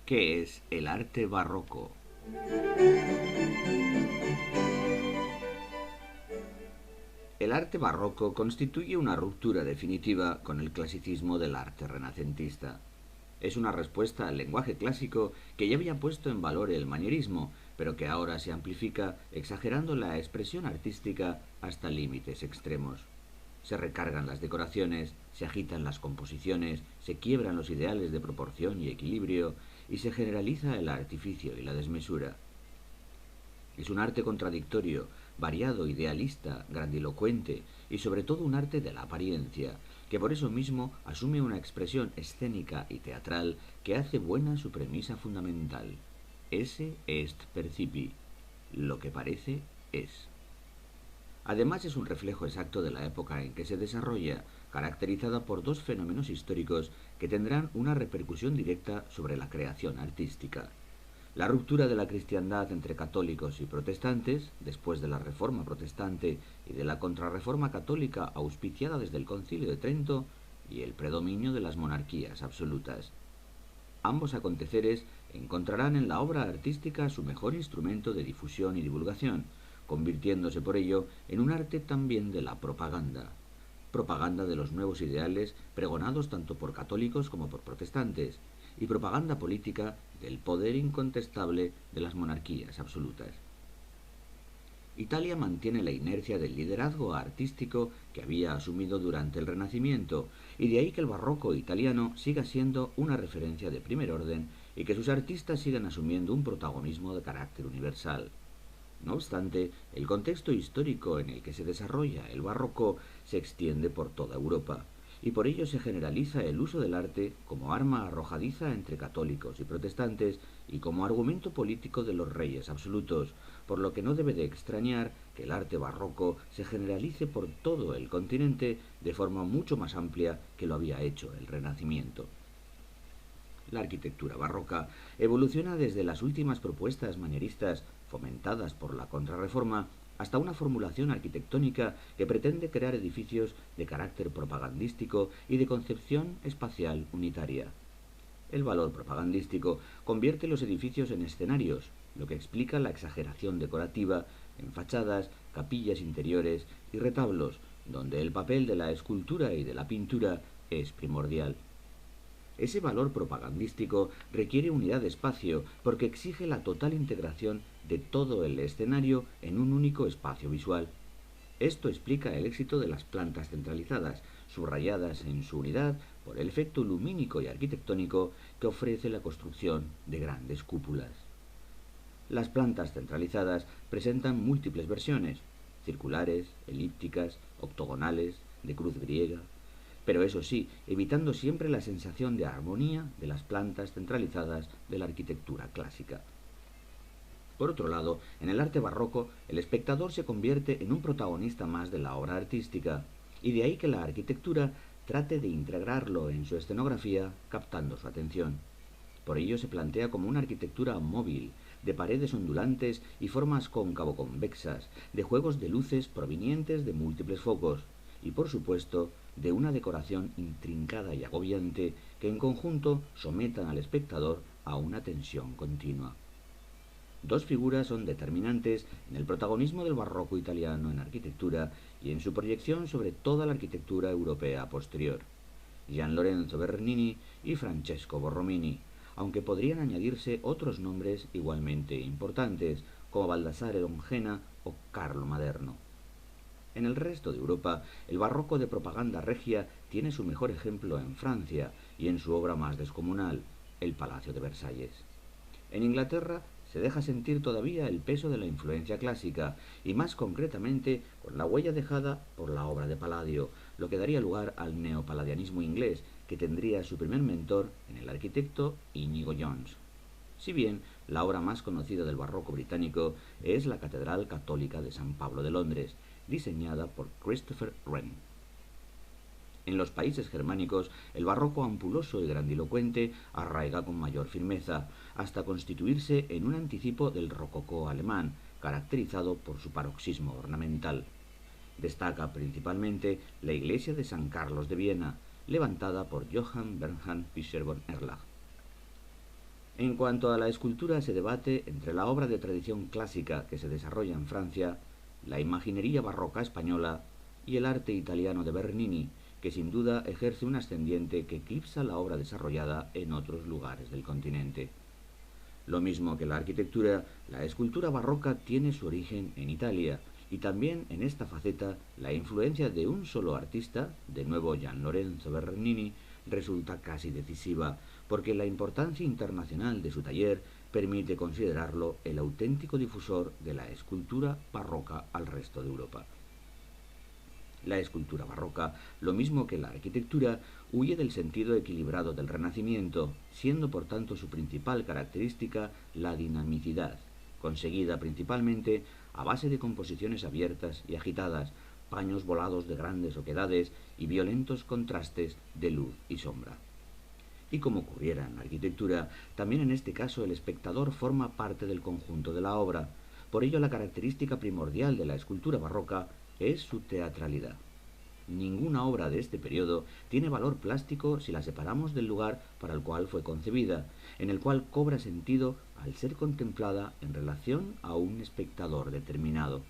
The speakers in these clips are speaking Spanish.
¿Qué es el arte barroco? El arte barroco constituye una ruptura definitiva con el clasicismo del arte renacentista. Es una respuesta al lenguaje clásico que ya había puesto en valor el manierismo, pero que ahora se amplifica exagerando la expresión artística hasta límites extremos. Se recargan las decoraciones, se agitan las composiciones, se quiebran los ideales de proporción y equilibrio y se generaliza el artificio y la desmesura. Es un arte contradictorio, variado, idealista, grandilocuente y sobre todo un arte de la apariencia, que por eso mismo asume una expresión escénica y teatral que hace buena su premisa fundamental. Esse est percipi. Lo que parece es. Además es un reflejo exacto de la época en que se desarrolla, caracterizada por dos fenómenos históricos que tendrán una repercusión directa sobre la creación artística. La ruptura de la cristiandad entre católicos y protestantes, después de la Reforma protestante y de la Contrarreforma católica auspiciada desde el Concilio de Trento, y el predominio de las monarquías absolutas. Ambos aconteceres encontrarán en la obra artística su mejor instrumento de difusión y divulgación, convirtiéndose por ello en un arte también de la propaganda. Propaganda de los nuevos ideales pregonados tanto por católicos como por protestantes, y propaganda política del poder incontestable de las monarquías absolutas. Italia mantiene la inercia del liderazgo artístico que había asumido durante el Renacimiento, y de ahí que el barroco italiano siga siendo una referencia de primer orden y que sus artistas sigan asumiendo un protagonismo de carácter universal. No obstante, el contexto histórico en el que se desarrolla el barroco se extiende por toda Europa, y por ello se generaliza el uso del arte como arma arrojadiza entre católicos y protestantes y como argumento político de los reyes absolutos, por lo que no debe de extrañar que el arte barroco se generalice por todo el continente de forma mucho más amplia que lo había hecho el Renacimiento. La arquitectura barroca evoluciona desde las últimas propuestas manieristas fomentadas por la Contrarreforma hasta una formulación arquitectónica que pretende crear edificios de carácter propagandístico y de concepción espacial unitaria. El valor propagandístico convierte los edificios en escenarios, lo que explica la exageración decorativa en fachadas, capillas interiores y retablos, donde el papel de la escultura y de la pintura es primordial. Ese valor propagandístico requiere unidad de espacio porque exige la total integración de todo el escenario en un único espacio visual. Esto explica el éxito de las plantas centralizadas, subrayadas en su unidad por el efecto lumínico y arquitectónico que ofrece la construcción de grandes cúpulas. Las plantas centralizadas presentan múltiples versiones, circulares, elípticas, octogonales, de cruz griega, pero eso sí, evitando siempre la sensación de armonía de las plantas centralizadas de la arquitectura clásica. Por otro lado, en el arte barroco, el espectador se convierte en un protagonista más de la obra artística, y de ahí que la arquitectura trate de integrarlo en su escenografía, captando su atención. Por ello se plantea como una arquitectura móvil, de paredes ondulantes y formas cóncavo-convexas, de juegos de luces provenientes de múltiples focos, y por supuesto, de una decoración intrincada y agobiante que en conjunto sometan al espectador a una tensión continua. Dos figuras son determinantes en el protagonismo del barroco italiano en arquitectura y en su proyección sobre toda la arquitectura europea posterior: Gian Lorenzo Bernini y Francesco Borromini, aunque podrían añadirse otros nombres igualmente importantes, como Baldassare Longena o Carlo Maderno. En el resto de Europa, el barroco de propaganda regia tiene su mejor ejemplo en Francia y en su obra más descomunal, el Palacio de Versalles. En Inglaterra se deja sentir todavía el peso de la influencia clásica, y más concretamente con la huella dejada por la obra de Palladio, lo que daría lugar al neopalladianismo inglés, que tendría su primer mentor en el arquitecto Inigo Jones. Si bien la obra más conocida del barroco británico es la Catedral Católica de San Pablo de Londres, diseñada por Christopher Wren. En los países germánicos, el barroco ampuloso y grandilocuente arraiga con mayor firmeza, hasta constituirse en un anticipo del rococó alemán, caracterizado por su paroxismo ornamental. Destaca principalmente la iglesia de San Carlos de Viena, levantada por Johann Bernhard Fischer von Erlach. En cuanto a la escultura, se debate entre la obra de tradición clásica que se desarrolla en Francia, la imaginería barroca española y el arte italiano de Bernini, que sin duda ejerce un ascendiente que eclipsa la obra desarrollada en otros lugares del continente. Lo mismo que la arquitectura, la escultura barroca tiene su origen en Italia, y también en esta faceta la influencia de un solo artista, de nuevo Gian Lorenzo Bernini, resulta casi decisiva, porque la importancia internacional de su taller permite considerarlo el auténtico difusor de la escultura barroca al resto de Europa. La escultura barroca, lo mismo que la arquitectura, huye del sentido equilibrado del Renacimiento, siendo por tanto su principal característica la dinamicidad, conseguida principalmente a base de composiciones abiertas y agitadas, paños volados de grandes oquedades y violentos contrastes de luz y sombra. Y como ocurriera en la arquitectura, también en este caso el espectador forma parte del conjunto de la obra. Por ello, la característica primordial de la escultura barroca es su teatralidad. Ninguna obra de este periodo tiene valor plástico si la separamos del lugar para el cual fue concebida, en el cual cobra sentido al ser contemplada en relación a un espectador determinado.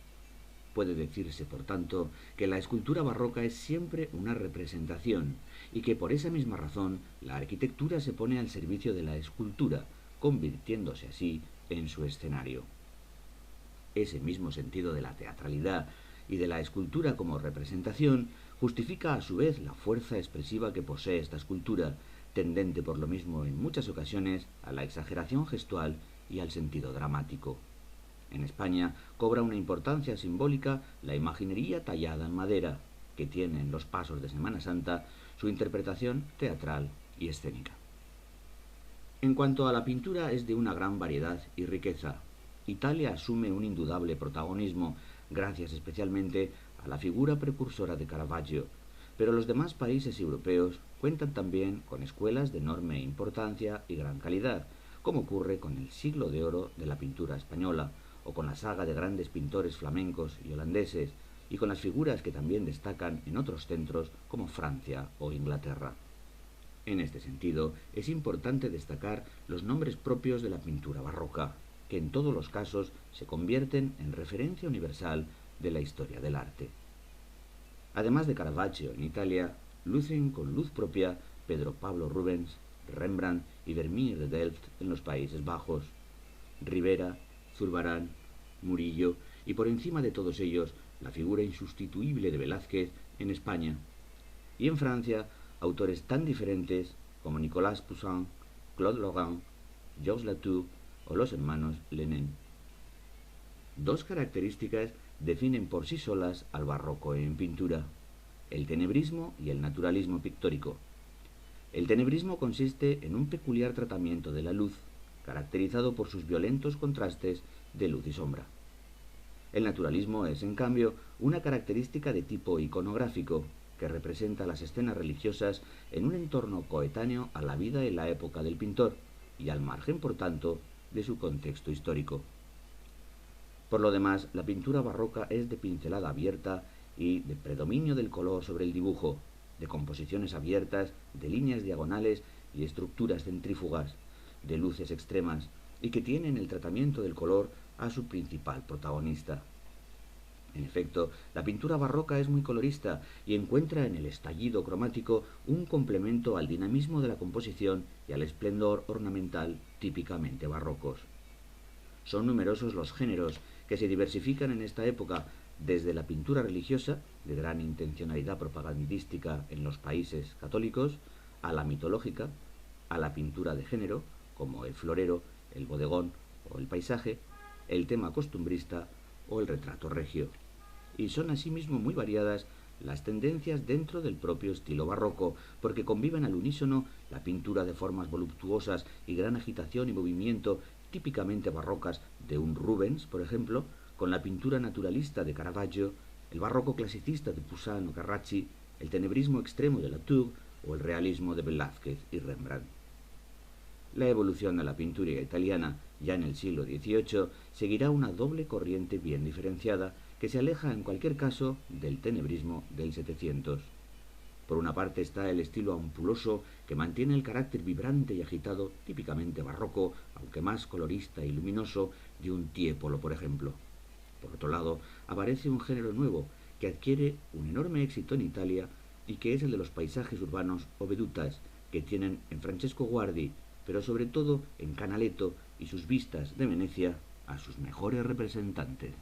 Puede decirse, por tanto, que la escultura barroca es siempre una representación, y que por esa misma razón la arquitectura se pone al servicio de la escultura, convirtiéndose así en su escenario. Ese mismo sentido de la teatralidad y de la escultura como representación justifica a su vez la fuerza expresiva que posee esta escultura, tendente por lo mismo en muchas ocasiones a la exageración gestual y al sentido dramático. En España cobra una importancia simbólica la imaginería tallada en madera, que tiene en los pasos de Semana Santa su interpretación teatral y escénica. En cuanto a la pintura, es de una gran variedad y riqueza. Italia asume un indudable protagonismo, gracias especialmente a la figura precursora de Caravaggio, pero los demás países europeos cuentan también con escuelas de enorme importancia y gran calidad, como ocurre con el siglo de oro de la pintura española, o con la saga de grandes pintores flamencos y holandeses, y con las figuras que también destacan en otros centros como Francia o Inglaterra. En este sentido, es importante destacar los nombres propios de la pintura barroca, que en todos los casos se convierten en referencia universal de la historia del arte. Además de Caravaggio en Italia, lucen con luz propia Pedro Pablo Rubens, Rembrandt y Vermeer de Delft en los Países Bajos, Rivera, Zurbarán, Murillo y por encima de todos ellos la figura insustituible de Velázquez en España, y en Francia autores tan diferentes como Nicolas Poussin, Claude Lorrain, Georges Latour o los hermanos Lenin. Dos características definen por sí solas al barroco en pintura: el tenebrismo y el naturalismo pictórico. El tenebrismo consiste en un peculiar tratamiento de la luz, caracterizado por sus violentos contrastes de luz y sombra. El naturalismo es, en cambio, una característica de tipo iconográfico, que representa las escenas religiosas en un entorno coetáneo a la vida y la época del pintor, y al margen, por tanto, de su contexto histórico. Por lo demás, la pintura barroca es de pincelada abierta y de predominio del color sobre el dibujo, de composiciones abiertas, de líneas diagonales y estructuras centrífugas, de luces extremas, y que tiene en el tratamiento del color a su principal protagonista. En efecto, la pintura barroca es muy colorista y encuentra en el estallido cromático un complemento al dinamismo de la composición y al esplendor ornamental típicamente barrocos. Son numerosos los géneros que se diversifican en esta época, desde la pintura religiosa, de gran intencionalidad propagandística en los países católicos, a la mitológica, a la pintura de género, como el florero, el bodegón o el paisaje, el tema costumbrista o el retrato regio. Y son asimismo muy variadas las tendencias dentro del propio estilo barroco, porque conviven al unísono la pintura de formas voluptuosas y gran agitación y movimiento típicamente barrocas de un Rubens, por ejemplo, con la pintura naturalista de Caravaggio, el barroco clasicista de Poussin o Carracci, el tenebrismo extremo de Latour o el realismo de Velázquez y Rembrandt. La evolución de la pintura italiana, ya en el siglo XVIII, seguirá una doble corriente bien diferenciada que se aleja en cualquier caso del tenebrismo del 700. Por una parte está el estilo ampuloso que mantiene el carácter vibrante y agitado, típicamente barroco, aunque más colorista y luminoso, de un Tiepolo, por ejemplo. Por otro lado, aparece un género nuevo que adquiere un enorme éxito en Italia y que es el de los paisajes urbanos o vedutas, que tienen en Francesco Guardi, pero sobre todo en Canaletto y sus vistas de Venecia, a sus mejores representantes.